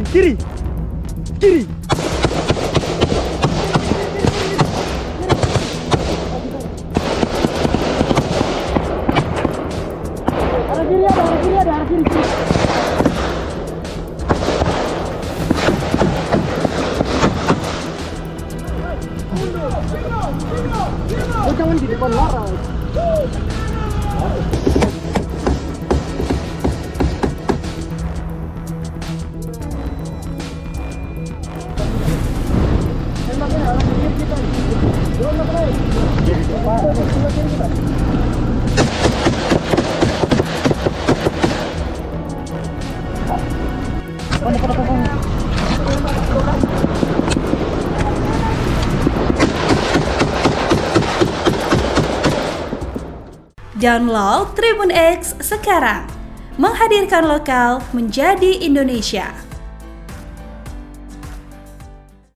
Kiri. Kiri. Arah kiri ada, arah kiri ada, arah kiri. Oh, jangan di depan laras. Download Tribun X sekarang, menghadirkan lokal menjadi Indonesia.